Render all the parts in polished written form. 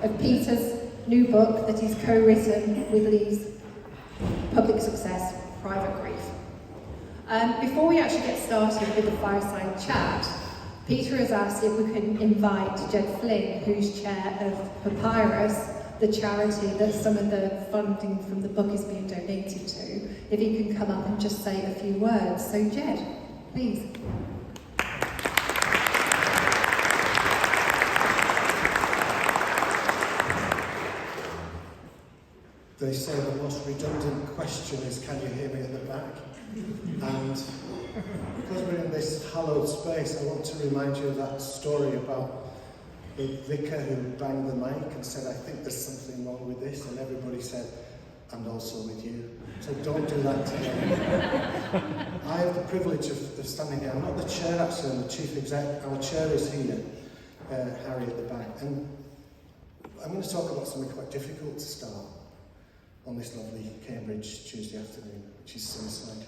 of Peter's new book that he's co-written with Lee's Public Success, Private Grief. Before we actually get started with the fireside chat, Peter has asked if we can invite Ged Flynn, who's chair of PAPYRUS, the charity that some of the funding from the book is being donated to, if he can come up and just say a few words. So Ged, please. They say the most redundant question is, can you hear me at the back? And because we're in this hallowed space, I want to remind you of that story about the vicar who banged the mic and said, I think there's something wrong with this, and everybody said, and also with you. So don't do that to me. I have the privilege of standing here. I'm not the chair actually, I'm the chief exec. Our chair is here, Harry at the back. And I'm going to talk about something quite difficult to start on this lovely Cambridge Tuesday afternoon, which is suicide.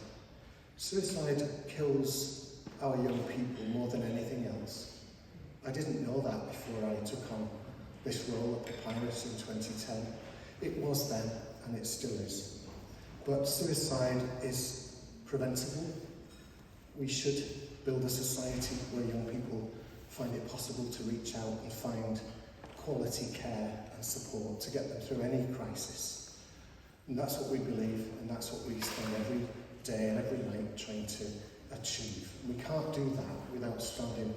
Suicide kills our young people more than anything else. I didn't know that before I took on this role at PAPYRUS in 2010. It was then, and it still is. But suicide is preventable. We should build a society where young people find it possible to reach out and find quality care and support to get them through any crisis. And that's what we believe, and that's what we spend every day and every night trying to achieve. We can't do that without standing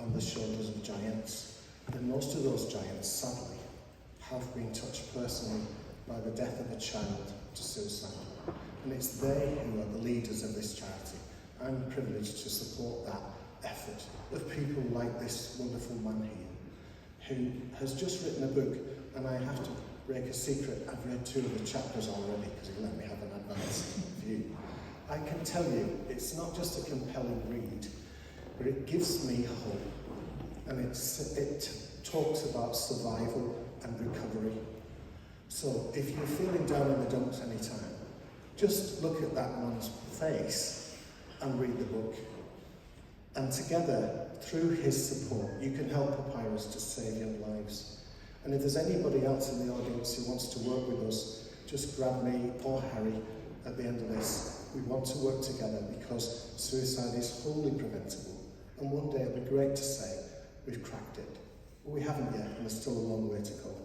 on the shoulders of giants. And most of those giants, sadly, have been touched personally by the death of a child to suicide. And it's they who are the leaders of this charity. I'm privileged to support that effort of people like this wonderful man here, who has just written a book, and I have to break a secret. I've read 2 of the chapters already because he let me have an advance view. I can tell you, it's not just a compelling read, but it gives me hope. And it talks about survival and recovery. So if you're feeling down in the dumps anytime, just look at that man's face and read the book. And together, through his support, you can help PAPYRUS to save young lives. And if there's anybody else in the audience who wants to work with us, just grab me or Harry at the end of this. We want to work together because suicide is wholly preventable. And one day it'll be great to say, we've cracked it. But we haven't yet, and there's still a long way to go.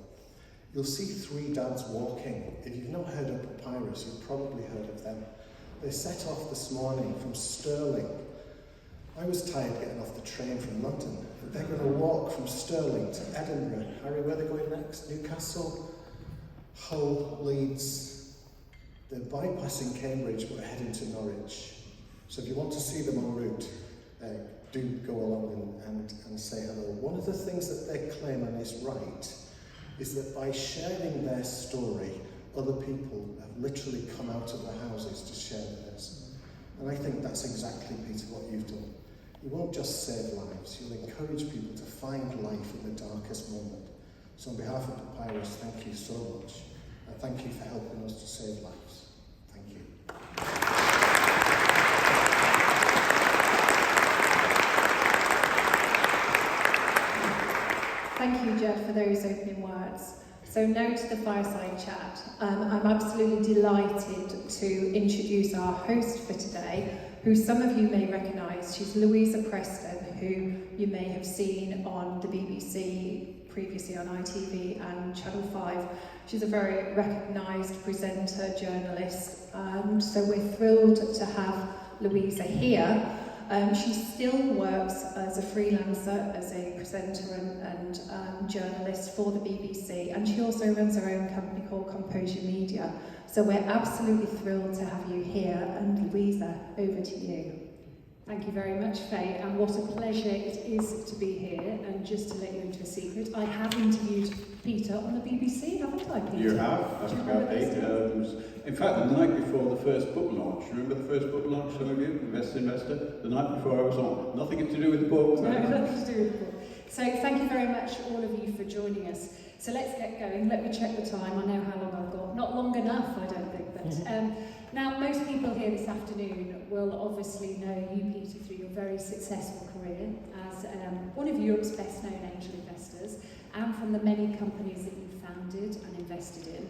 You'll see 3 dads walking. If you've not heard of PAPYRUS, you've probably heard of them. They set off this morning from Stirling. I was tired getting off the train from London, but they're going to walk from Stirling to Edinburgh. Harry, where are they going next? Newcastle, Hull, Leeds. They're bypassing Cambridge, but heading to Norwich. So if you want to see them en route, do go along and say hello. One of the things that they claim, and is right, is that by sharing their story, other people have literally come out of their houses to share theirs. And I think that's exactly, Peter, what you've done. You won't just save lives, you'll encourage people to find life in the darkest moment. So on behalf of PAPYRUS, thank you so much. And thank you for helping us to save lives. Thank you. Thank you, Ged, for those opening words. So now to the fireside chat. I'm absolutely delighted to introduce our host for today, who some of you may recognise. She's Louisa Preston, who you may have seen on the BBC, previously on ITV and Channel 5. She's a very recognised presenter, journalist, so we're thrilled to have Louisa here. She still works as a freelancer, as a presenter and journalist for the BBC, and she also runs her own company called Composure Media. So we're absolutely thrilled to have you here, and Louisa, over to you. Thank you very much, Faye, and what a pleasure it is to be here. And just to let you into a secret, I have interviewed Peter on the BBC, haven't I, Peter? You have, that's about 8. In fact, the night before the first book launch, remember the first book launch, some of you, Investor, the night before I was on. Nothing to do with the book. No, nothing to do with the book. So thank you very much, all of you, for joining us. So let's get going. Let me check the time. I know how long I've got. Not long enough, I don't think. But now, most people here this afternoon will obviously know you, Peter, through your very successful career as one of Europe's best-known angel investors, and from and the many companies that you've founded and invested in.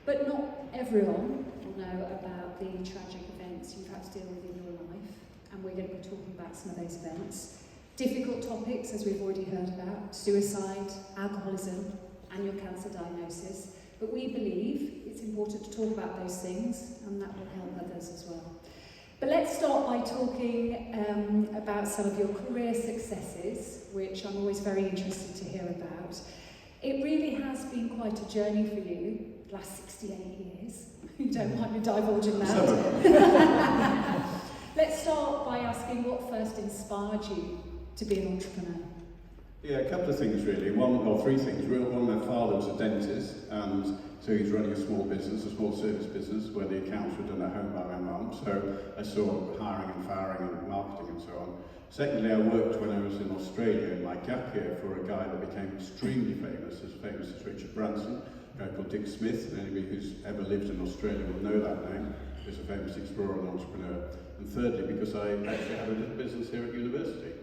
But not everyone will know about the tragic events you've had to deal with in your life, and we're going to be talking about some of those events. Difficult topics, as we've already heard about, suicide, alcoholism, and your cancer diagnosis. But we believe it's important to talk about those things, and that will help others as well. But let's start by talking about some of your career successes, which I'm always very interested to hear about. It really has been quite a journey for you, the last 68 years. You don't mind me divulging that. Let's start by asking what first inspired you to be an entrepreneur. Yeah, a couple of things really. Three things. One, my father was a dentist, and so he's running a small business, a small service business, where the accounts were done at home by my mum. So I saw hiring and firing and marketing and so on. Secondly, I worked when I was in Australia in my gap year for a guy that became extremely famous as Richard Branson, a guy called Dick Smith. And anybody who's ever lived in Australia will know that name. He's a famous explorer and entrepreneur. And thirdly, because I actually had a little business here at university.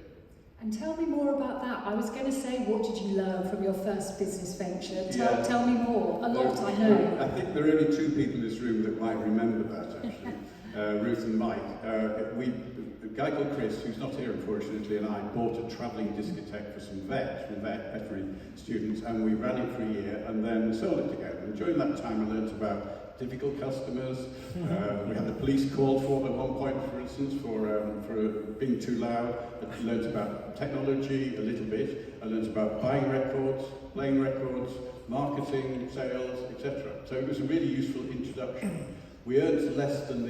And tell me more about that. I was going to say, what did you learn from your first business venture? Tell me more. A lot, I know. I think there are only two people in this room that might remember that, actually. Ruth and Mike. A guy called Chris, who's not here unfortunately, and I bought a travelling discotheque for some veterinary students, and we ran it for a year and then sold it together. And during that time I learnt about difficult customers. We had the police called for at one point, for instance, for being too loud. I learnt about technology a little bit. I learnt about buying records, playing records, marketing, sales, etc. So it was a really useful introduction. We earned less than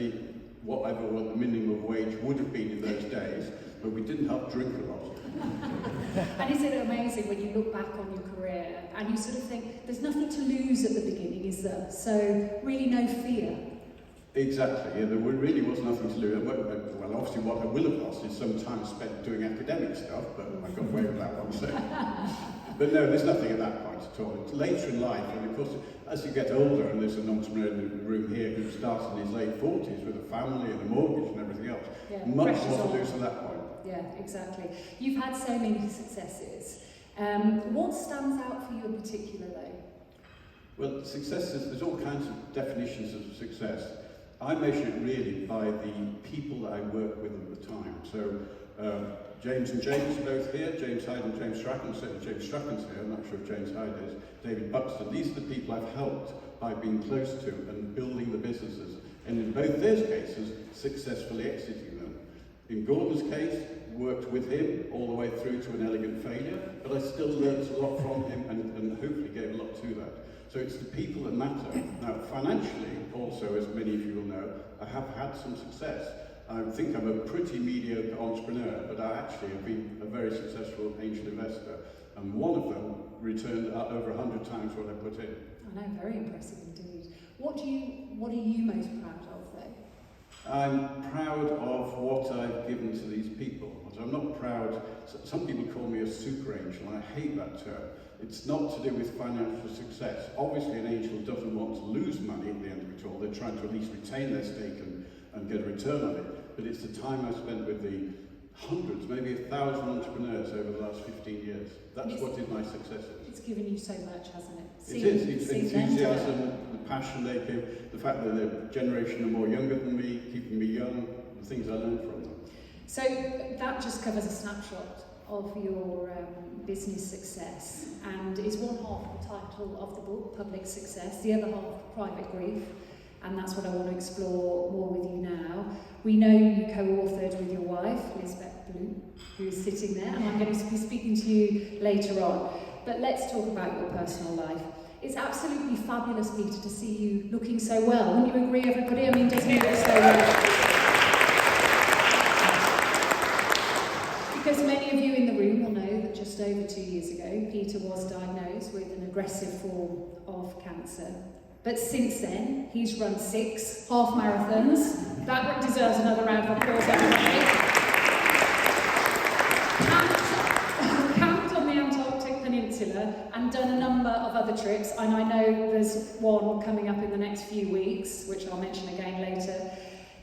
what the minimum wage would have been in those days, but we didn't have to drink a lot. And isn't it amazing when you look back on your career and you sort of think, there's nothing to lose at the beginning, is there? So really no fear. Exactly, yeah, there really was nothing to lose. Well, obviously what I will have lost is some time spent doing academic stuff, but I got away with that one, so. But no, there's nothing at that point at all. It's later in life, and of course, as you get older, and there's an entrepreneur in the room here who starts in his late 40s with a family and a mortgage and everything else, much more to lose at that point. Yeah, exactly. You've had so many successes. What stands out for you in particular, though? Well, there's all kinds of definitions of success. I measure it really by the people that I work with at the time. So James and James are both here, James Hyde and James Strachan. Certainly James Strachan's here, I'm not sure if James Hyde is. David Buxton. These are the people I've helped by being close to and building the businesses. And in both those cases, successfully exiting them. In Gordon's case, worked with him all the way through to an elegant failure, but I still learnt a lot from him and hopefully gave a lot to that. So it's the people that matter. Now, financially, also, as many of you will know, I have had some success. I think I'm a pretty mediocre entrepreneur, but I actually have been a very successful angel investor. And one of them returned over 100 times what I put in. I know, very impressive indeed. What are you most proud of, though? I'm proud of what I've given to these people. I'm not proud. Some people call me a super angel, and I hate that term. It's not to do with financial success. Obviously, an angel doesn't want to lose money at the end of it all. They're trying to at least retain their stake and get a return on it. But it's the time I spent with the hundreds, maybe 1,000 entrepreneurs over the last 15 years. That's what is my successes. It's given you so much, hasn't it? It is. It's enthusiasm, the passion they give, the fact that the generation are more younger than me, keeping me young, the things I learned from them. So that just covers a snapshot of your business success, and is one half the title of the book, Public Success, the other half, Private Grief, and that's what I want to explore more with you now. We know you co-authored with your wife, Elizabeth Bloom, who is sitting there, and I'm going to be speaking to you later on. But let's talk about your personal life. It's absolutely fabulous, Peter, to see you looking so well. Wouldn't you agree, everybody? I mean, doesn't he look so well? Because many of you in the room will know that just over 2 years ago, Peter was diagnosed with an aggressive form of cancer. But since then, he's run 6 half marathons. That deserves another round of applause, everybody. Camped on the Antarctic Peninsula and done a number of other trips. And I know there's one coming up in the next few weeks, which I'll mention again later.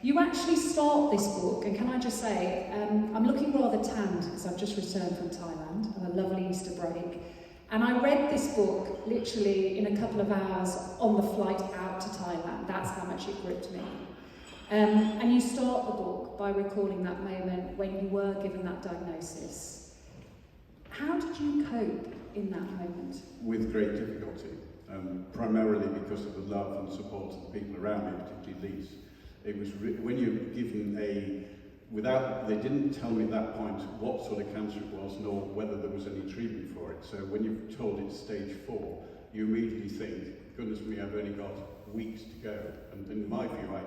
You actually start this book, and can I just say, I'm looking rather tanned because I've just returned from Thailand, had a lovely Easter break, And I read this book literally in a couple of hours on the flight out to Thailand. That's how much it gripped me. And you start the book by recalling that moment when you were given that diagnosis. How did you cope in that moment? With great difficulty, primarily because of the love and support of the people around me, particularly Lise. It was when you're given they didn't tell me at that point what sort of cancer it was, nor whether there was any treatment for it. So when you're told it's stage 4, you immediately think, goodness me, I've only got weeks to go. And in my view,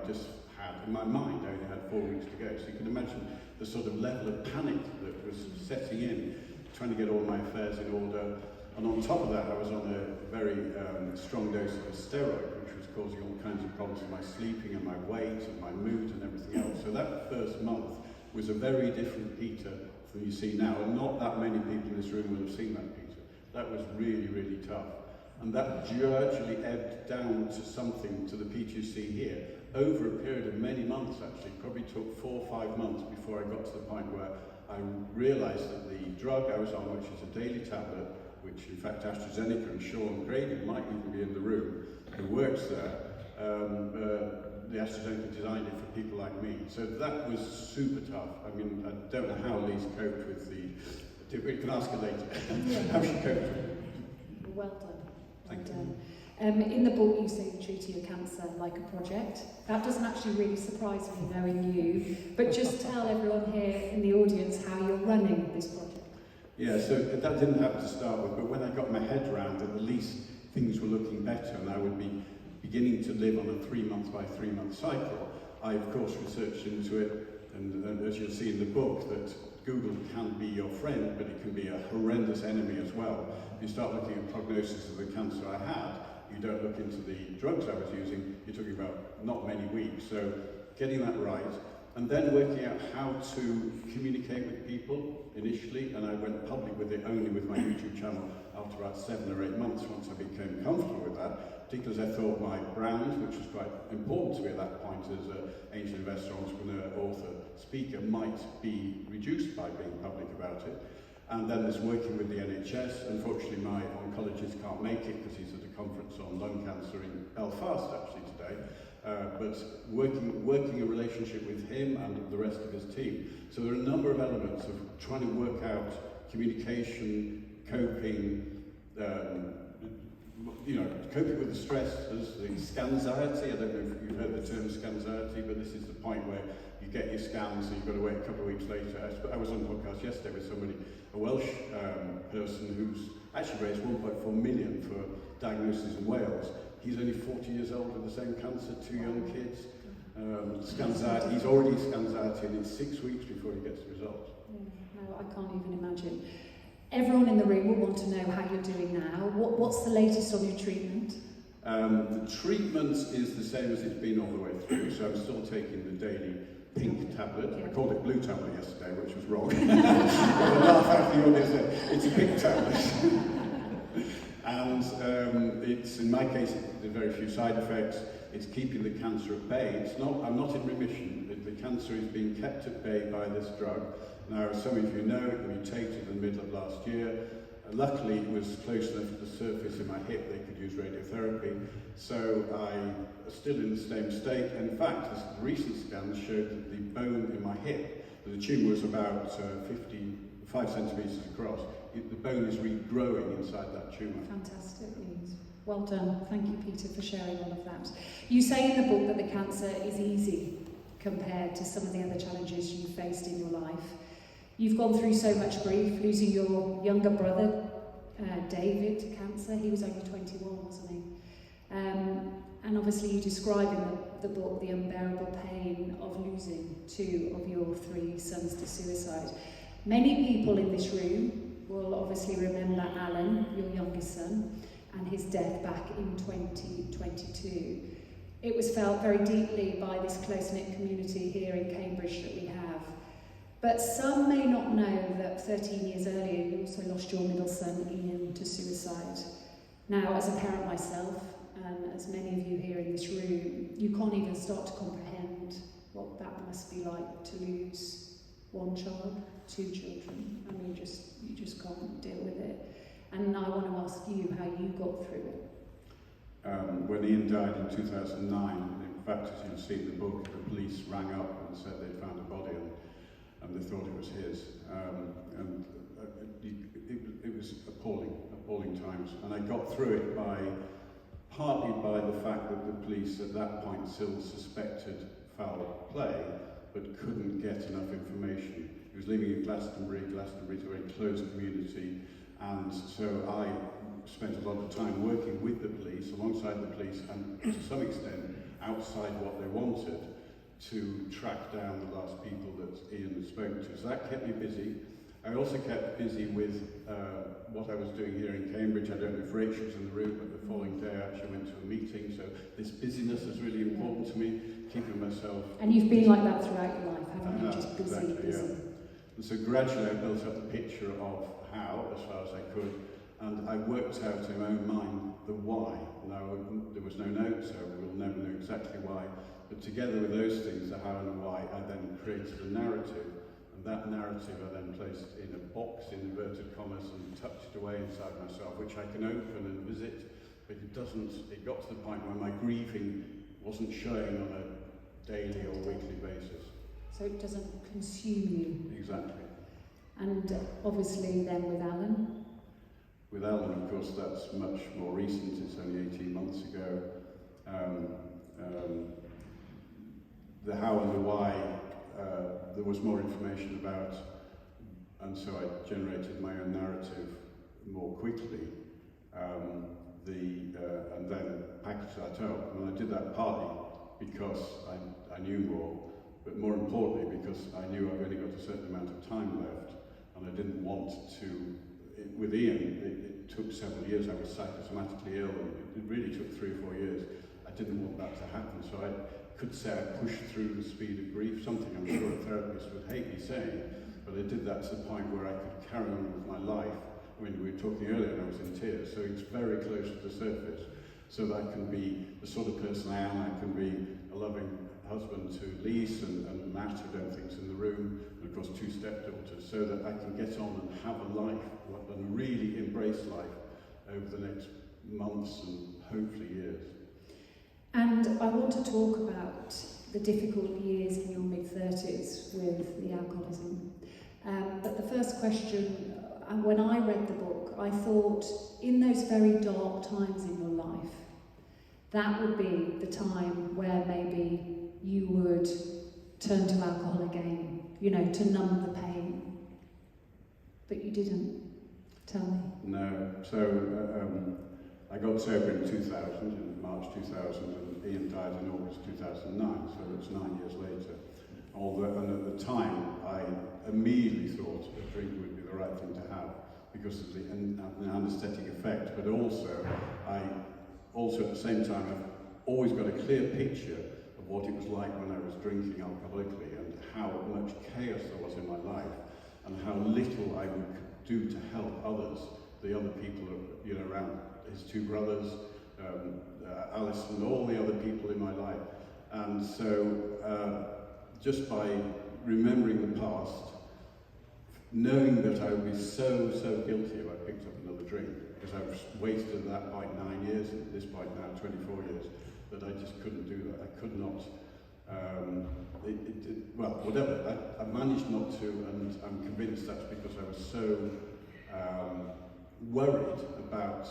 in my mind, I only had 4 weeks to go. So you can imagine the sort of level of panic that was setting in, trying to get all my affairs in order. And on top of that, I was on a very strong dose of a steroid, which was causing all kinds of problems with my sleeping and my weight and my mood and everything else. So that first month was a very different Peter than you see now. And not that many people in this room will have seen that Peter. That was really, really tough. And that gradually ebbed down to something, to the Peter you see here, over a period of many months actually. Probably took 4 or 5 months before I got to the point where I realised that the drug I was on, which is a daily tablet, which in fact AstraZeneca and Sean Grady might even be in the room, who works there, the AstraZeneca designed it for people like me. So that was super tough. I mean, I don't know how Lise coped with we can ask her later, how she coped with it. Well done. Thank you. In the book you say you treat your cancer like a project. That doesn't actually really surprise me knowing you, but just tell everyone here in the audience how you're running this project. Yeah, so that didn't happen to start with, but when I got my head around it, at least things were looking better and I would be beginning to live on a 3-month by 3-month cycle. I, of course, researched into it, and as you'll see in the book, that Google can be your friend, but it can be a horrendous enemy as well. You start looking at prognosis of the cancer I had, you don't look into the drugs I was using, you're talking about not many weeks. So getting that right, and then working out how to communicate with people initially, and I went public with it only with my YouTube channel after about 7 or 8 months once I became comfortable with that, particularly as I thought my brand, which was quite important to me at that point as an angel investor, entrepreneur, author, speaker, might be reduced by being public about it. And then there's working with the NHS. Unfortunately, my oncologist can't make it because he's at a conference on lung cancer in Belfast actually today. But working a relationship with him and the rest of his team. So there are a number of elements of trying to work out communication, coping, coping with the stresses, the scanxiety. I don't know if you've heard the term scanxiety, but this is the point where you get your scans and you've got to wait a couple of weeks later. I was on a podcast yesterday with somebody, a Welsh person who's actually raised 1.4 million for diagnosis in Wales. He's only 40 years old with the same cancer, 2 young kids. Scanxiety, he's already scanxiety and it's 6 weeks before he gets the results. Yeah, no, I can't even imagine. Everyone in the room will want to know how you're doing now. What's the latest on your treatment? The treatment is the same as it's been all the way through, so I'm still taking the daily pink tablet. I called it blue tablet yesterday, which was wrong. It's a pink tablet. And it's, in my case, there's very few side effects. It's keeping the cancer at bay. I'm not in remission. The cancer is being kept at bay by this drug. Now, as some of you know, it mutated in the middle of last year. Luckily, it was close enough to the surface in my hip they could use radiotherapy. So I'm still in the same state. And in fact, the recent scans showed that the bone in my hip, the tumour was about 55 centimetres across. The bone is regrowing inside that tumour. Fantastic news. Well done. Thank you, Peter, for sharing all of that. You say in the book that the cancer is easy compared to some of the other challenges you've faced in your life. You've gone through so much grief, losing your younger brother, David, to cancer. He was only 21, wasn't he? And obviously you describe in the book the unbearable pain of losing 2 of your 3 sons to suicide. Many people in this room will obviously remember Alan, your youngest son, and his death back in 2022. It was felt very deeply by this close-knit community here in Cambridge that we have. But some may not know that 13 years earlier you also lost your middle son, Ian, to suicide. Now, as a parent myself, and as many of you here in this room, you can't even start to comprehend what that must be like to lose 1 child, 2 children. I mean, you just can't deal with it. And I want to ask you how you got through it. When Ian died in 2009, in fact, as you'll see in the book, the police rang up and said they'd found a body and they thought it was his. It was appalling times. And I got through it partly by the fact that the police at that point still suspected foul play, but couldn't get enough information. He was living in Glastonbury. Glastonbury's a very closed community, and so I spent a lot of time working with the police, alongside the police, and to some extent outside what they wanted, to track down the last people that Ian had spoken to. So that kept me busy. I also kept busy with what I was doing here in Cambridge. I don't know if Rachel's in the room, but the following day I actually went to a meeting, so this busyness is really important to me, keeping myself... And you've been like that throughout your life, haven't you? Just busy, exactly, busy. Yeah. And so gradually I built up a picture of how, as far as I could, and I worked out in my own mind the why. Now, there was no note, so we'll never know exactly why, but together with those things, the how and the why, I then created a narrative, and that narrative I then placed in a box, in inverted commas, and tucked it away inside myself, which I can open and visit, but it got to the point where my grieving wasn't showing on a daily or weekly basis. So it doesn't consume you. Exactly. And obviously then with Alan? With Alan, of course, that's much more recent. It's only 18 months ago. The how and the why, there was more information about, and so I generated my own narrative more quickly. And then packaged that up. And I did that partly because I knew more, but more importantly because I knew I've only got a certain amount of time left, and I didn't want to. With Ian, it took several years. I was psychosomatically ill, and it really took 3 or 4 years. I didn't want that to happen, so I could say I pushed through the speed of grief, something I'm sure a therapist would hate me saying, but I did that to the point where I could carry on with my life. I mean, we were talking earlier and I was in tears, so it's very close to the surface, so that I can be the sort of person I am. I can be a loving husband to Lise and Matt, who don't think's in the room, and of course 2 stepdaughters, so that I can get on and have a life and really embrace life over the next months and hopefully years. And I want to talk about the difficult years in your mid-30s with the alcoholism. But the first question, when I read the book, I thought in those very dark times in your life, that would be the time where maybe you would turn to alcohol again, you know, to numb the pain. But you didn't. Tell me. No. So I got sober in 2000, in March 2000, and Ian died in August 2009, so it's 9 years later. And at the time, I immediately thought a drink would be the right thing to have because of the anaesthetic effect, but also at the same time, I've always got a clear picture of what it was like when I was drinking alcoholically and how much chaos there was in my life and how little I would do to help others, the other people around, his 2 brothers, Alice and all the other people in my life. And so just by remembering the past, knowing that I would be so guilty if I picked up another drink, because I've wasted at that point 9 years, and at this point now 24 years, that I just couldn't do that. I could not, well, whatever, I managed not to, and I'm convinced that's because I was so worried about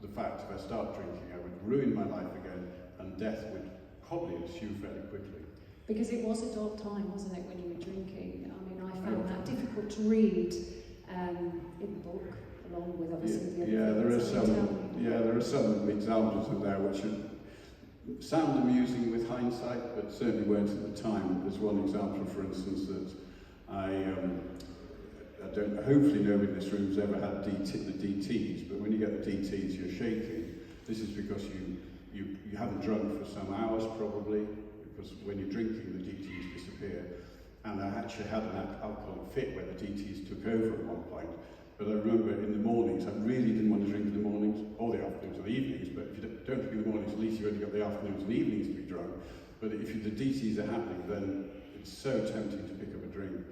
the fact if I start drinking I would ruin my life again, and death would probably ensue fairly quickly. Because it was a dark time, wasn't it, when you were drinking? I mean, I found that difficult to read in the book, along with obviously the other things. There are some examples in there which sound amusing with hindsight, but certainly weren't at the time. There's one example, for instance, that hopefully nobody in this room has ever had the DTs, but when you get the DTs, you're shaking. This is because you haven't drunk for some hours, probably, because when you're drinking, the DTs disappear. And I actually had an alcoholic fit where the DTs took over at one point. But I remember in the mornings, I really didn't want to drink in the mornings, or the afternoons or the evenings, but if you don't drink in the mornings, at least you've only got the afternoons and evenings to be drunk. But if the DTs are happening, then it's so tempting to pick up a drink.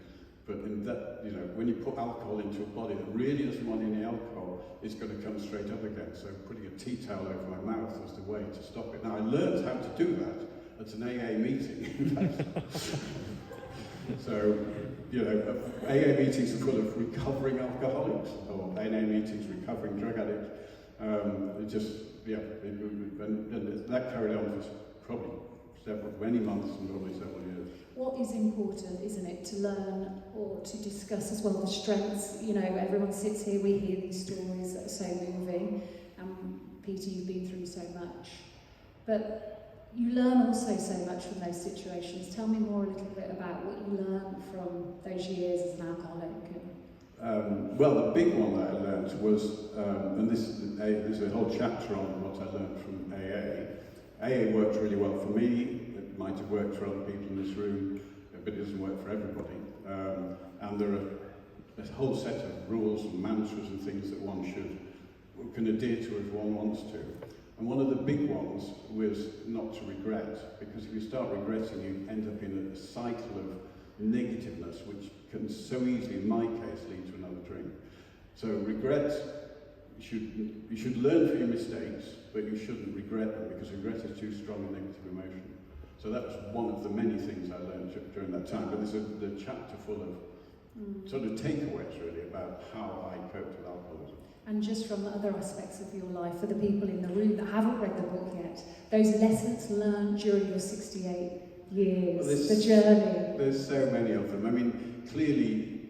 But in that, you know, when you put alcohol into a body that really doesn't want any alcohol, it's going to come straight up again. So putting a tea towel over my mouth was the way to stop it. Now I learned how to do that at an AA meeting, in fact. So, you know, AA meetings are full of recovering alcoholics, or AA meetings recovering drug addicts. It just, yeah, and that carried on for probably many months and probably several years. What is important, isn't it, to learn or to discuss as well the strengths? You know, everyone sits here, we hear these stories that are so moving, and Peter, you've been through so much. But you learn also so much from those situations. Tell me more a little bit about what you learned from those years as an alcoholic. Well, the big one that I learned was, and there's a whole chapter on what I learned from AA. AA worked really well for me. It might have worked for other people in this room, but it doesn't work for everybody. And there are a whole set of rules and mantras and things that one can adhere to if one wants to. And one of the big ones was not to regret, because if you start regretting, you end up in a cycle of negativeness, which can so easily, in my case, lead to another drink. So regret, you should learn from your mistakes, but you shouldn't regret them, because regret is too strong a negative emotion. So that was one of the many things I learned during that time. But there's the chapter full of sort of takeaways, really, about how I coped with alcoholism. And just from the other aspects of your life, for the people in the room that haven't read the book yet, those lessons learned during your 68 years, the journey. There's so many of them. I mean, clearly,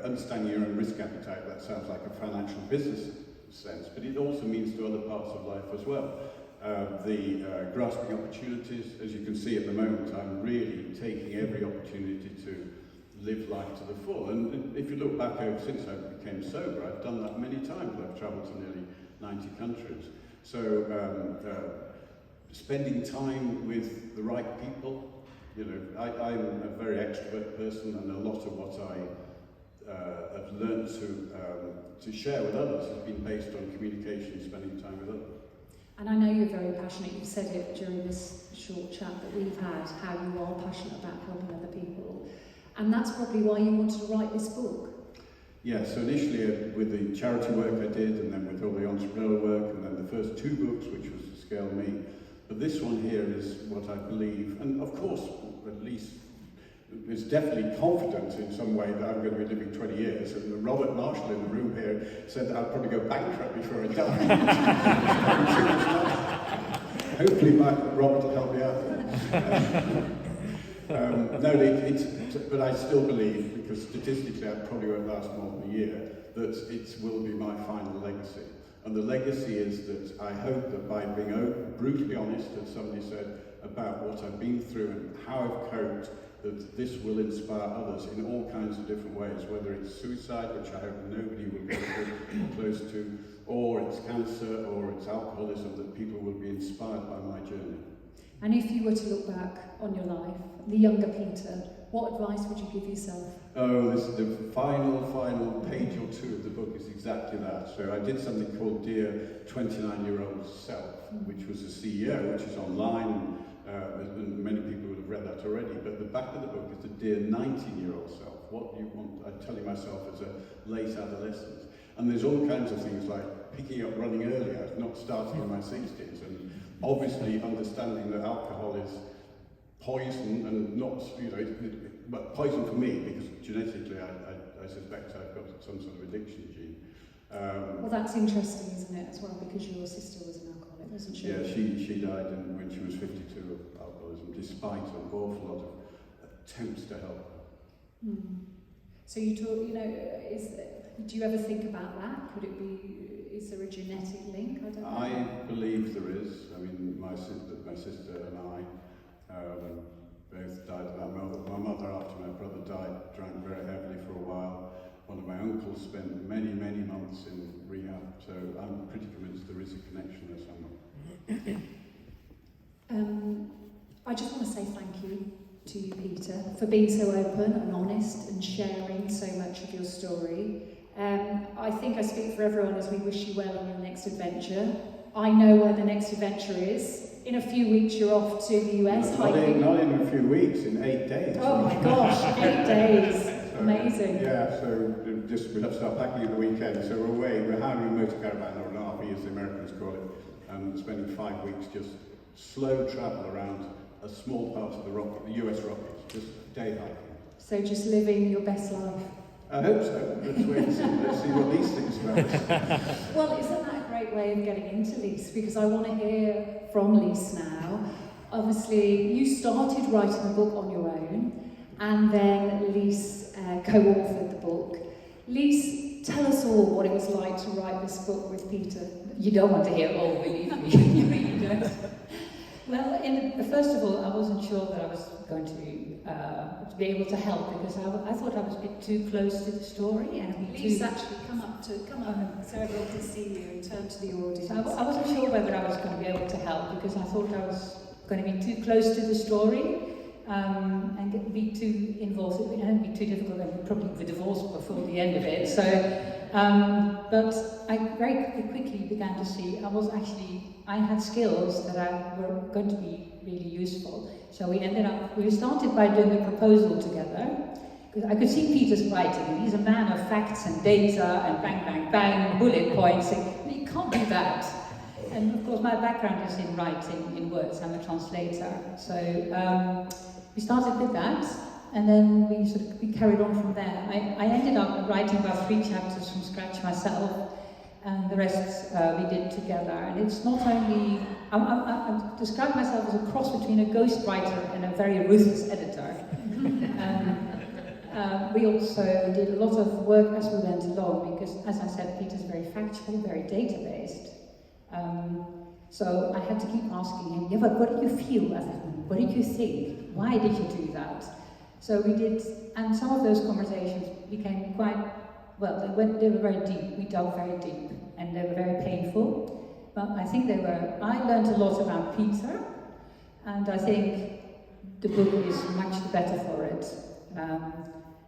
understanding your own risk appetite, that sounds like a financial business sense, but it also means to other parts of life as well. Grasping opportunities, as you can see at the moment, I'm really taking every opportunity to live life to the full. And if you look back over since I became sober, I've done that many times. I've travelled to nearly 90 countries. So spending time with the right people, you know, I'm a very extrovert person, and a lot of what I have learned to share with others has been based on communication, spending time with others. And I know you're very passionate. You've said it during this short chat that we've had, how you are passionate about helping other people. And that's probably why you wanted to write this book. Yeah, so initially with the charity work I did, and then with all the entrepreneurial work, and then the first two books, which was to Scale Me. But this one here is what I believe, and of course, at least, is definitely confident in some way that I'm going to be living 20 years. And Robert Marshall in the room here said that I'll probably go bankrupt before I die. Hopefully Robert will help me out. But I still believe, because statistically I probably won't last more than a year, that it will be my final legacy. And the legacy is that I hope that by being brutally honest, as somebody said, about what I've been through and how I've coped, that this will inspire others in all kinds of different ways, whether it's suicide, which I hope nobody will go close to, or it's cancer, or it's alcoholism, that people will be inspired by my journey. And if you were to look back on your life, the younger Peter, what advice would you give yourself? Oh, the final page or two of the book is exactly that. So I did something called Dear 29-Year-Old Self, which was a CEO, which is online, and many people would have read that already. But the back of the book is the Dear 19-Year-Old Self, what you want, I'm telling myself as a late adolescent. And there's all kinds of things like picking up running earlier, not starting in my 60s, and obviously understanding that alcohol is poison, and not, you know, but poison for me, because genetically I suspect I've got some sort of addiction gene. Well, that's interesting, isn't it, as well, because your sister was an alcoholic, wasn't she? Yeah, she died when she was 52 of alcoholism, despite an awful lot of attempts to help her. So you talk, you know, do you ever think about that? Could it be, is there a genetic link? I don't know. I believe there is. I mean, my sister and I both died of that. My mother, after my brother died, drank very heavily for a while. One of my uncles spent many months in rehab, so I'm pretty convinced there is a connection there somewhere. I just want to say thank you to you, Peter, for being so open and honest and sharing so much of your story. I think I speak for everyone as we wish you well on your next adventure. I know where the next adventure is. In a few weeks you're off to the US hiking. Not in a few weeks, in 8 days. Oh my gosh, 8 days. So, Amazing. Yeah, so we have to start packing at the weekend. So we're away. We're hiring a motor caravan, or an RV as the Americans call it, and spending 5 weeks just slow travel around a small part of the US Rockies, just day hiking. So just living your best life. I hope so. Let's wait and see. Let's see what these things about us. Well, isn't that a great way of getting into Lise? Because I want to hear from Lise now. Obviously, you started writing the book on your own, and then Lise co-authored the book. Lise, tell us all what it was like to write this book with Peter. You don't want to hear it all, believe me. You really don't. Well, first of all, I wasn't sure that I was going to be able to help, because I thought I was a bit too close to the story and a bit Lise, too... actually, come up so everyone can see you and turn to the audience. I wasn't sure whether I was going to be able to help, because I thought I was going to be too close to the story and be too involved. It would be too difficult, and we'd probably be divorced before the end of it. So, but I very quickly began to see I had skills that were going to be really useful. So we started by doing a proposal together, because I could see Peter's writing. He's a man of facts and data and bang, bang, bang, bullet points. You can't do that. And of course, my background is in writing, in words. I'm a translator. So we started with that, and then we carried on from there. I ended up writing about 3 chapters from scratch myself, and the rest we did together. And it's not only... I describe myself as a cross between a ghostwriter and a very ruthless editor. We also did a lot of work as we went along, because, as I said, Peter's very factual, very data-based. So I had to keep asking him, yeah, but what did you feel? What did you think? Why did you do that? So we did, and some of those conversations became quite, well, they were very deep. We dug very deep, and they were very painful. But I think I learned a lot about Peter, and I think the book is much the better for it.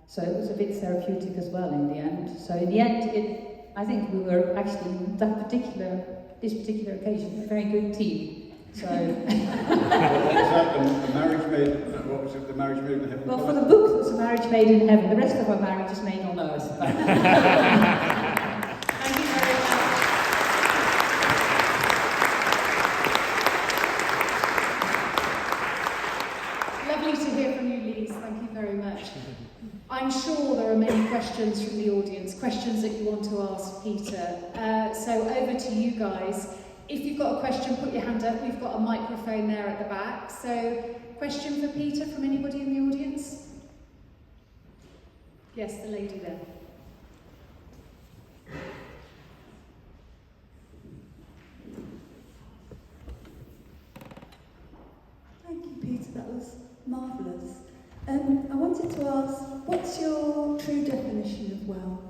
So it was a bit therapeutic as well in the end. So in the end, I think we were actually, this particular occasion, a very good team. So. What was that? A marriage made? What was it? The marriage made in heaven? Well, for the book, it's a marriage made in heaven. The rest of our marriage is made on earth. Thank you very much. Lovely to hear from you, Lise. Thank you very much. I'm sure there are many questions from the audience, questions that you want to ask Peter. So over to you guys. If you've got a question, put your hand up. We've got a microphone there at the back. So, question for Peter from anybody in the audience? Yes, the lady there. Thank you, Peter. That was marvellous. I wanted to ask, what's your true definition of wealth?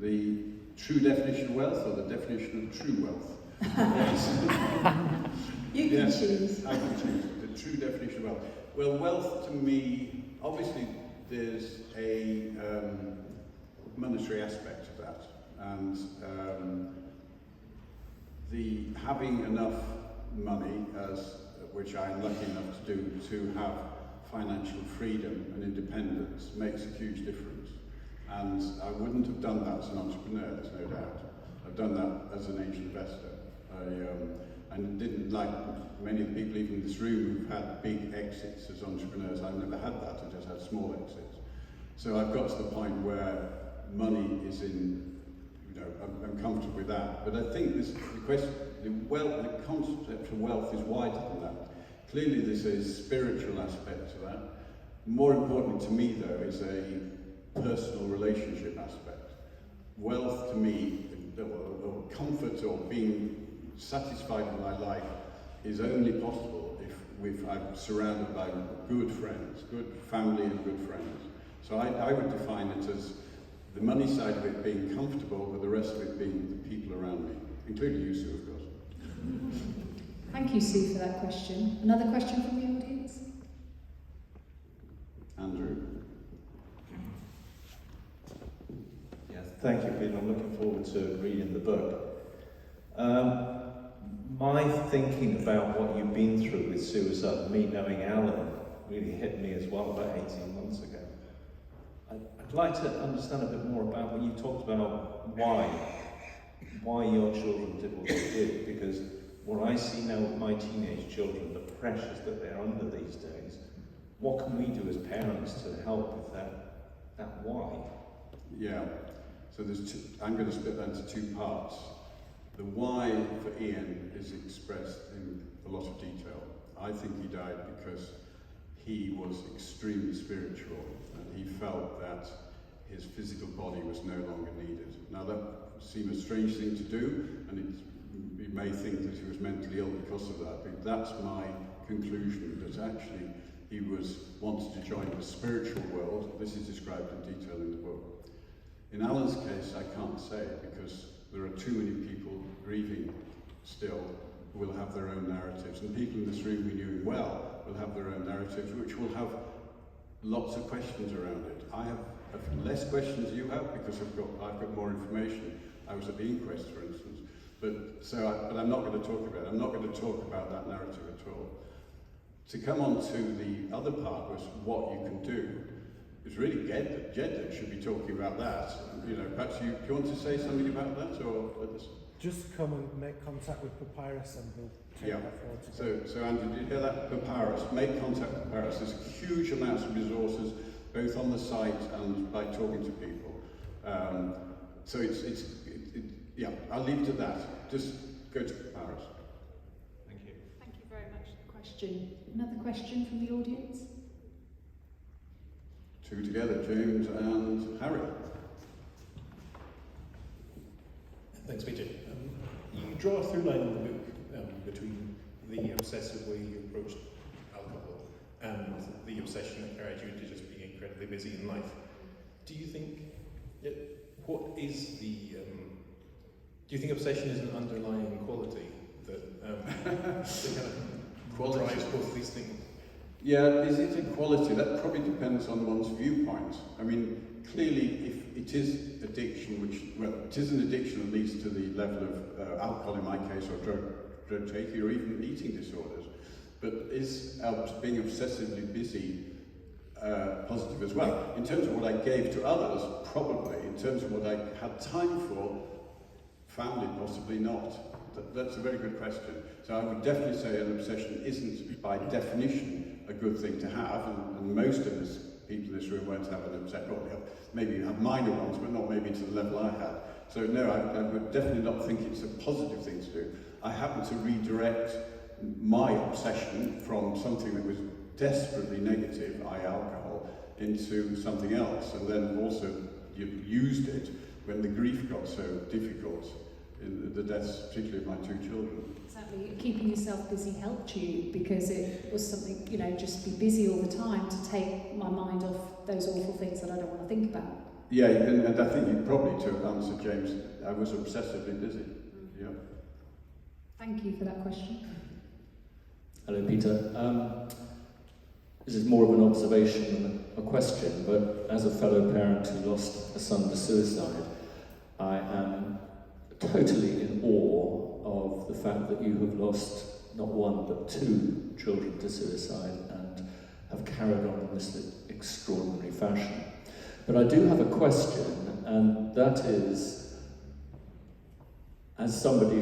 The true definition of wealth, or the definition of true wealth? You can choose. I can choose. The true definition of wealth. Well, wealth to me, obviously there's a monetary aspect of that, and the having enough money, which I'm lucky enough to do, to have financial freedom and independence makes a huge difference. And I wouldn't have done that as an entrepreneur, there's no doubt. I've done that as an angel investor. I didn't, like many of the people even in this room who've had big exits as entrepreneurs. I've never had that, I just had small exits. So I've got to the point where money is in, I'm comfortable with that. But I think the concept of wealth is wider than that. Clearly there's a spiritual aspect to that. More importantly to me though is a personal relationship aspect. Wealth to me, or comfort or being satisfied with my life is only possible if I'm surrounded by good friends, good family and good friends. So I would define it as the money side of it being comfortable, but the rest of it being the people around me, including you, Sue, of course. Thank you, Sue, for that question. Another question from the audience? Andrew. Yes, thank you, Peter. I'm looking forward to reading the book. My thinking about what you've been through with suicide, me knowing Alan, really hit me as well about 18 months ago. I I'd like to understand a bit more about when you talked about why your children did what they did, because what I see now with my teenage children, the pressures that they're under these days, what can we do as parents to help with that why? Yeah, so I'm going to split that into two parts. The why for Ian is expressed in a lot of detail. I think he died because he was extremely spiritual and he felt that his physical body was no longer needed. Now that seems a strange thing to do, and you may think that he was mentally ill because of that, but that's my conclusion, that actually he wanted to join the spiritual world. This is described in detail in the book. In Alan's case, I can't say, because there are too many people grieving still who will have their own narratives, and people in this room who knew him well will have their own narratives, which will have lots of questions around it. I have less questions you have because I've got more information. I was at the inquest, for instance, but I'm not going to talk about it. I'm not going to talk about that narrative at all. To come on to the other part was what you can do. It's really Ged that should be talking about that. You know, perhaps do you want to say something about that, or Just come and make contact with PAPYRUS and we'll take that forward. So Andrew, did you hear that? PAPYRUS. Make contact with PAPYRUS. There's huge amounts of resources, both on the site and by talking to people. So yeah, I'll leave it at that. Just go to PAPYRUS. Thank you. Thank you very much for the question. Another question from the audience? Two together, James and Harry. Thanks, Peter. You draw a through line in the book between the obsessive way you approached alcohol and the obsession that carried you into just being incredibly busy in life. Do you think do you think obsession is an underlying quality that kind of drives both of these things? Yeah, is it a quality? That probably depends on one's viewpoint. I mean, clearly, if it is addiction, it is an addiction that leads to the level of alcohol in my case, or drug taking, or even eating disorders. But is being obsessively busy positive as well? In terms of what I gave to others, probably. In terms of what I had time for, found it possibly not. That's a very good question. So I would definitely say an obsession isn't, by definition, a good thing to have, and most of us people in this room won't have an obsession. Well, maybe you have minor ones, but not maybe to the level I had. So no, I would definitely not think it's a positive thing to do. I happen to redirect my obsession from something that was desperately negative, i.e. alcohol, into something else, and then also used it when the grief got so difficult in the deaths, particularly of my two children. Exactly. Keeping yourself busy helped you, because it was something, just be busy all the time to take my mind off those awful things that I don't want to think about. Yeah, and I think you probably, to answer James, I was obsessively busy. Yeah. Thank you for that question. Hello, Peter. This is more of an observation than a question, but as a fellow parent who lost a son to suicide, I am totally in awe of the fact that you have lost not one but two children to suicide and have carried on in this extraordinary fashion. But I do have a question, and that is, as somebody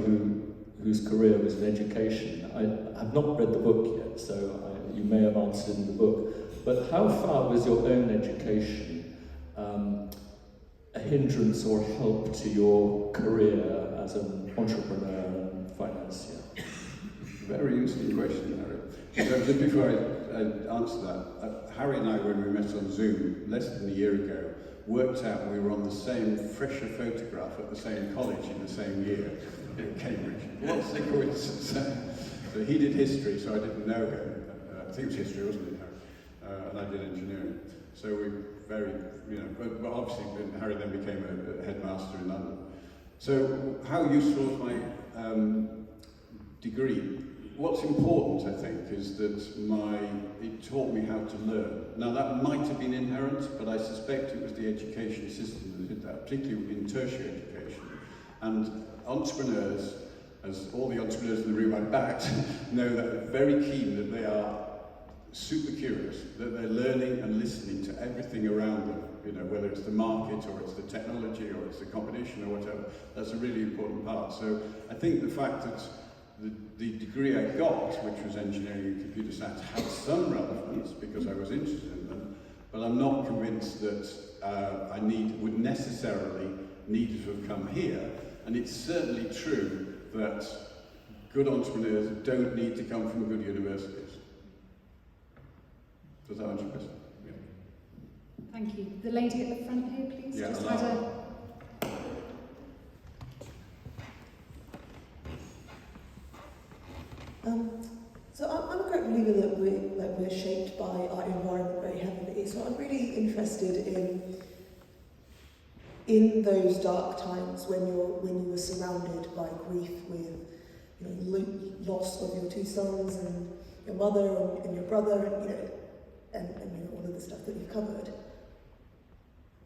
whose career was in education, I have not read the book yet, so you may have answered in the book, but how far was your own education a hindrance or help to your career as an entrepreneur and financier? Very interesting question, Harry. So just before I answer that, Harry and I, when we met on Zoom less than a year ago, worked out we were on the same fresher photograph at the same college in the same year in Cambridge. What's the coincidence? So he did history, so I didn't know him. I think it was history, wasn't it, Harry? And I did engineering. So we very, but obviously Harry then became a headmaster in London. So how useful was my degree? What's important, I think, is that it taught me how to learn. Now that might have been inherent, but I suspect it was the education system that did that, particularly in tertiary education. And entrepreneurs, as all the entrepreneurs in the room I backed, know that very keen that they are super curious, that they're learning and listening to everything around them, you know, whether it's the market or it's the technology or it's the competition or whatever. That's a really important part. So I think the fact that the degree I got, which was engineering and computer science, had some relevance because I was interested in them, but I'm not convinced that I would necessarily need to have come here. And it's certainly true that good entrepreneurs don't need to come from good universities. Does that answer your question? Yeah. Thank you. The lady at the front here, please. Yeah, Just had a... So I'm a great believer that we're shaped by our environment very heavily. So I'm really interested in those dark times when you were surrounded by grief with, you know, loss of your 2 sons and your mother and your brother, and you know, all of the stuff that you've covered.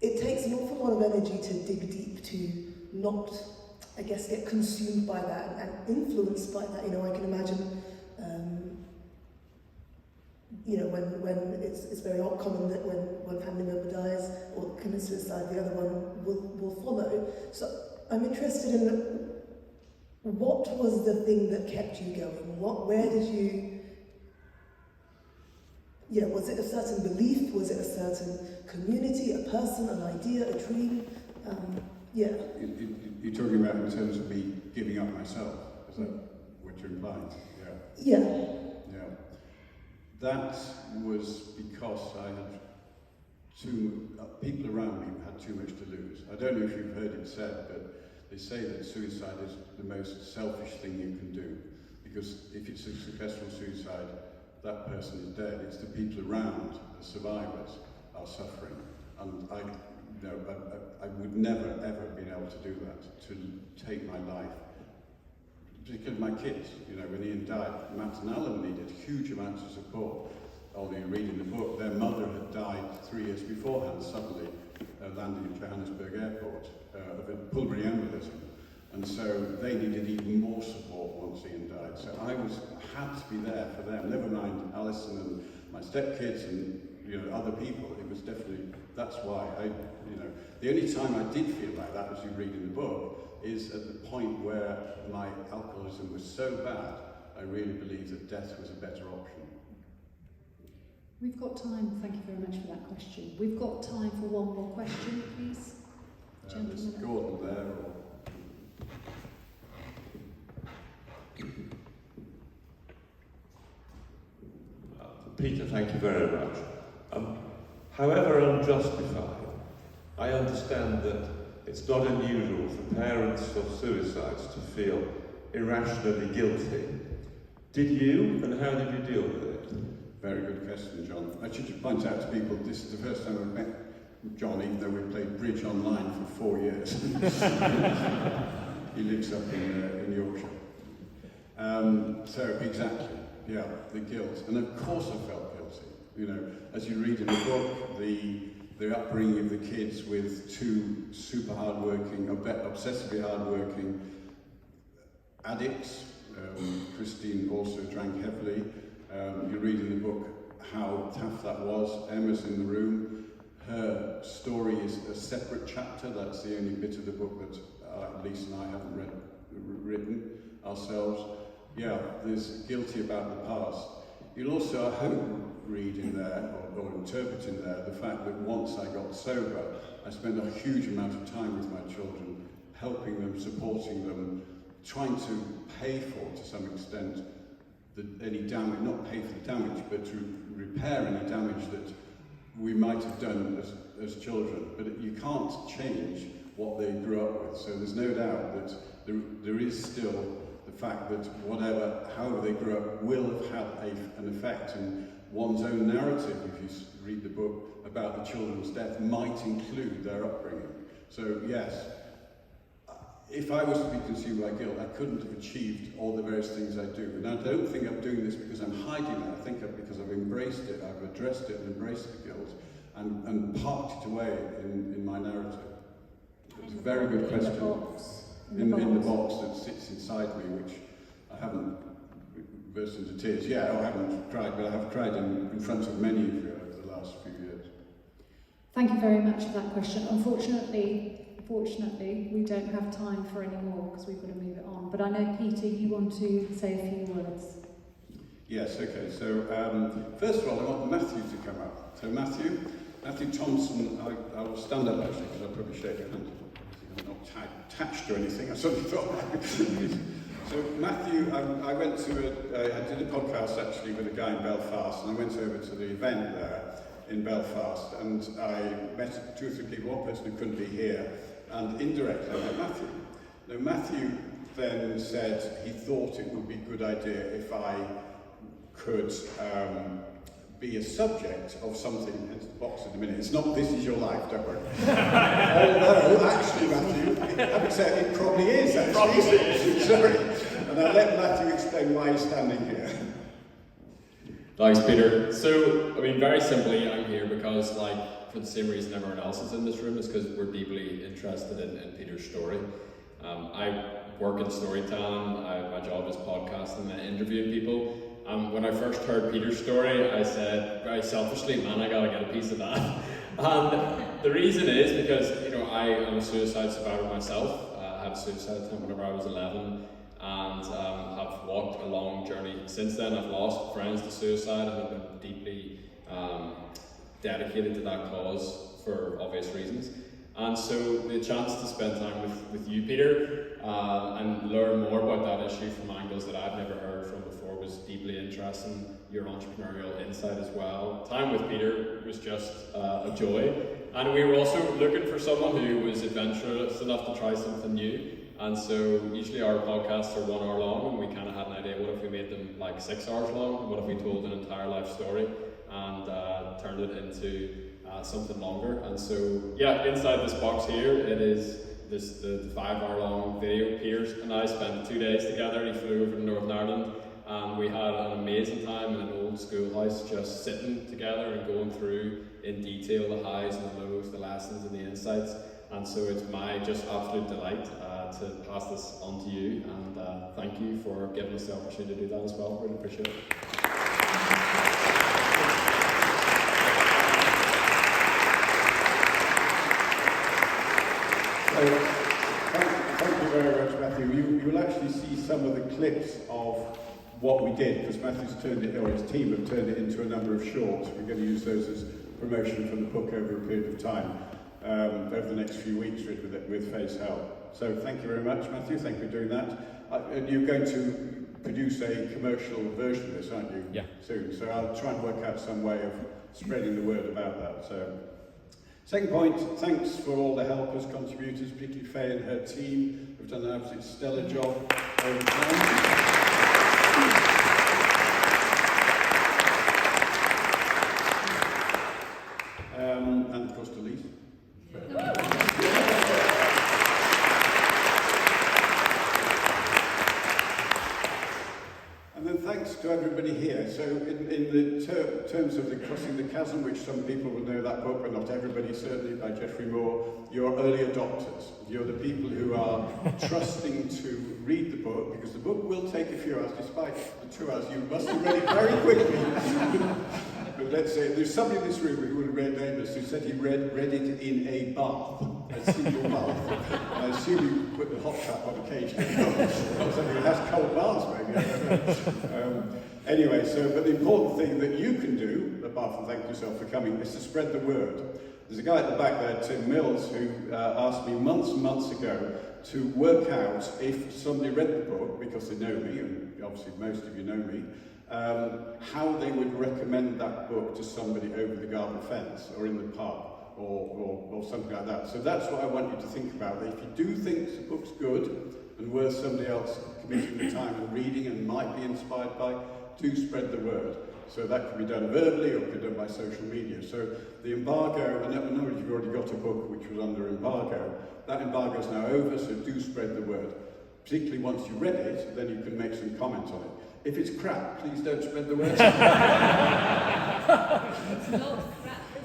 It takes an awful lot of energy to dig deep, to not, I guess, get consumed by that and influenced by that. You know, I can imagine, you know, when it's very common that when one family member dies or commits suicide, the other one will follow. So I'm interested in what was the thing that kept you going? Where did you, you know, was it a certain belief? Was it a certain community, a person, an idea, a dream? Yeah. You're talking about in terms of me giving up myself, is that what you're implying? Yeah. Yeah. That was because I had people around me had too much to lose. I don't know if you've heard it said, but they say that suicide is the most selfish thing you can do, because if it's a successful suicide, that person is dead. It's the people around, the survivors, are suffering. And I would never, ever been able to do that, to take my life. Because my kids, you know, when Ian died, Matt and Alan needed huge amounts of support. Although you read in the book, their mother had died 3 years beforehand, suddenly, landing at Johannesburg Airport of a pulmonary embolism. And so they needed even more support once Ian died. So I had to be there for them, never mind Alison and my stepkids and, you know, other people. It was definitely, that's why the only time I did feel like that, as you read in the book, is at the point where my alcoholism was so bad, I really believed that death was a better option. We've got time, thank you very much for that question. We've got time for one more question, please. There's Gordon there. Peter, thank you very much. However unjustified, I understand that it's not unusual for parents of suicides to feel irrationally guilty. Did you, and how did you deal with it? Very good question, John. I should point out to people, this is the first time I've met John, even though we played bridge online for 4 years. He lives up in Yorkshire. So, exactly, yeah, the guilt. And of course I felt guilty. You know, as you read in the book, the upbringing of the kids with 2 super hardworking, obsessively hardworking addicts. Christine also drank heavily. You read in the book how tough that was. Emma's in the room. Her story is a separate chapter. That's the only bit of the book that Lisa and I haven't written ourselves. Yeah, there's guilty about the past. You'll also, I hope, read in there, or interpret in there, the fact that once I got sober, I spent a huge amount of time with my children, helping them, supporting them, trying to pay for, to some extent, any damage, not pay for the damage, but to repair any damage that we might have done as children. But you can't change what they grew up with. So there's no doubt that there is still the fact that however they grew up, will have had an effect, and one's own narrative, if you read the book about the children's death, might include their upbringing. So yes, if I was to be consumed by guilt, I couldn't have achieved all the various things I do. And I don't think I'm doing this because I'm hiding it. I think because I've embraced it, I've addressed it and embraced the guilt, and parked it away in my narrative. It's a very good question. In the box that sits inside me, which I haven't burst into tears. Yeah, I haven't cried, but I have cried in front of many of you over the last few years. Thank you very much for that question. Unfortunately, we don't have time for any more because we've got to move it on. But I know, Peter, you want to say a few words. Yes, okay. So first of all, I want Matthew to come up. So Matthew Thompson, I will stand up actually because I'll probably shake your hand. I'm not attached to anything. I suddenly thought. So Matthew, I went to I did a podcast actually with a guy in Belfast, and I went over to the event there in Belfast, and I met 2 or 3 people, one person who couldn't be here, and indirectly I met Matthew. Now Matthew then said he thought it would be a good idea if I could be a subject of something, into the box in a minute. It's not This Is Your Life, don't worry. Although, actually, Matthew, having said it probably is, actually. Sorry. And I'll let Matthew explain why he's standing here. Thanks, Peter. So, I mean, very simply, I'm here because, for the same reason everyone else is in this room, is because we're deeply interested in Peter's story. I work in storytelling. My job is podcasting and interviewing people. When I first heard Peter's story, I said, very selfishly, man, I gotta get a piece of that. And the reason is because, I am a suicide survivor myself. I had a suicide attempt whenever I was 11, and have walked a long journey since then. I've lost friends to suicide, and I've been deeply dedicated to that cause for obvious reasons. And so the chance to spend time with you, Peter, and learn more about that issue from angles that I've never heard from before was deeply interesting. Your entrepreneurial insight as well. Time with Peter was just a joy. And we were also looking for someone who was adventurous enough to try something new. And so usually our podcasts are 1 hour long, and we kind of had an idea, what if we made them 6 hours long? What if we told an entire life story and turned it into something longer? And so, yeah, inside this box here, it is the 5 hour long video. Peter and I spent 2 days together. He flew over to Northern Ireland, and we had an amazing time in an old schoolhouse, just sitting together and going through in detail the highs and the lows, the lessons and the insights. And so it's my just absolute delight to pass this on to you, and thank you for giving us the opportunity to do that as well. Really appreciate it. Thank you very much, Matthew. You will actually see some of the clips of what we did, because Matthew's turned it, or his team have turned it into a number of shorts. We're going to use those as promotion for the book over a period of time, over the next few weeks with Faye's help. So thank you very much, Matthew. Thank you for doing that. You're going to produce a commercial version of this, aren't you? Yeah. Soon. So I'll try and work out some way of spreading the word about that. So, second point, thanks for all the helpers, contributors, particularly Faye and her team, who've done an absolutely stellar job over time. And of course, Delise. And then thanks to everybody here. So in the terms of the Crossing the Chasm, which some people will know that book, but not everybody, certainly, by Geoffrey Moore, you're early adopters. You're the people who are trusting to read the book, because the book will take a few hours, despite the 2 hours. You must have read it very quickly. But let's say, there's somebody in this room who would have read Amos who said he read it in a bath, a single bath. I assume you put the hot tap on occasion. Somebody who has cold baths, maybe, I don't know. Anyway, but the important thing that you can do, apart from thank yourself for coming, is to spread the word. There's a guy at the back there, Tim Mills, who asked me months and months ago to work out if somebody read the book, because they know me, and obviously most of you know me, how they would recommend that book to somebody over the garden fence or in the park or something like that. So that's what I want you to think about. If you do think the book's good and worth somebody else committing the time and reading and might be inspired by, do spread the word. So that can be done verbally or can be done by social media. So the embargo, I know you've already got a book which was under embargo. That embargo is now over, so do spread the word. Particularly once you read it, then you can make some comment on it. If it's crap, please don't spread the word.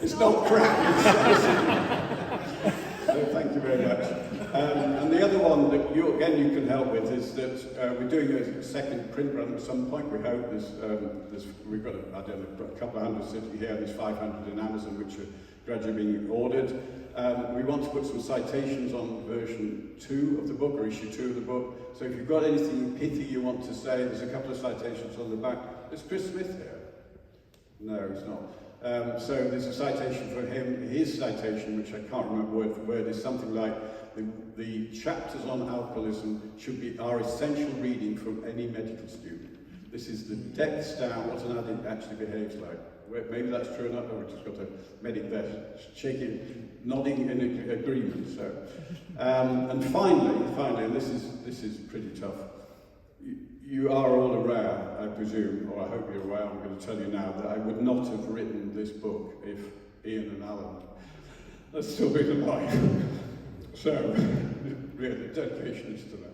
It's not crap. So thank you very much. And the other one that you're you can help with is that we're doing a second print run at some point. We hope we've got a couple of hundred sitting here, and there's 500 in Amazon which are gradually being ordered. We want to put some citations on version 2 of the book, or issue 2 of the book. So if you've got anything pithy you want to say, there's a couple of citations on the back. Is Chris Smith here? No, he's not. So there's a citation for him. His citation, which I can't remember word for word, is something like, the chapters on alcoholism are essential reading from any medical student. This is the depths down, what an addict actually behaves like. Maybe that's true or not, or we've just got a medic there shaking, nodding in agreement. So, and finally, and this is pretty tough. You are all aware, I presume, or I hope you're aware, I'm going to tell you now, that I would not have written this book if Ian and Alan had still been alive. So, really, dedication is to them.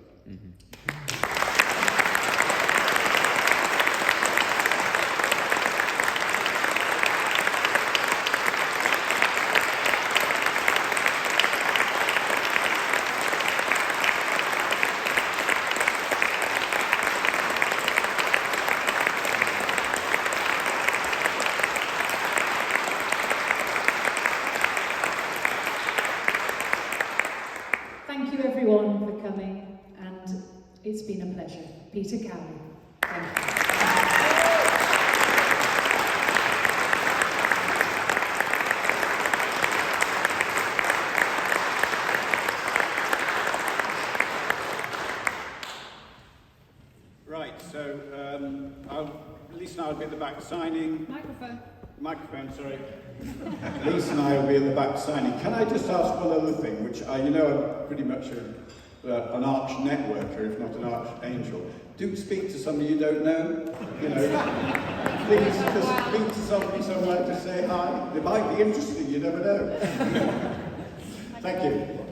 Thank you everyone for coming, and it's been a pleasure. Peter Cowan. Thank you. Right, so Lisa and I will be at the back signing. Microphone, sorry. Lisa and I will be at the back signing. Can I just ask one other thing, which I'm pretty much an arch networker, if not an archangel. Do speak to somebody you don't know. You know, please just speak to somebody somewhere to say hi. It might be interesting, you never know. Thank you.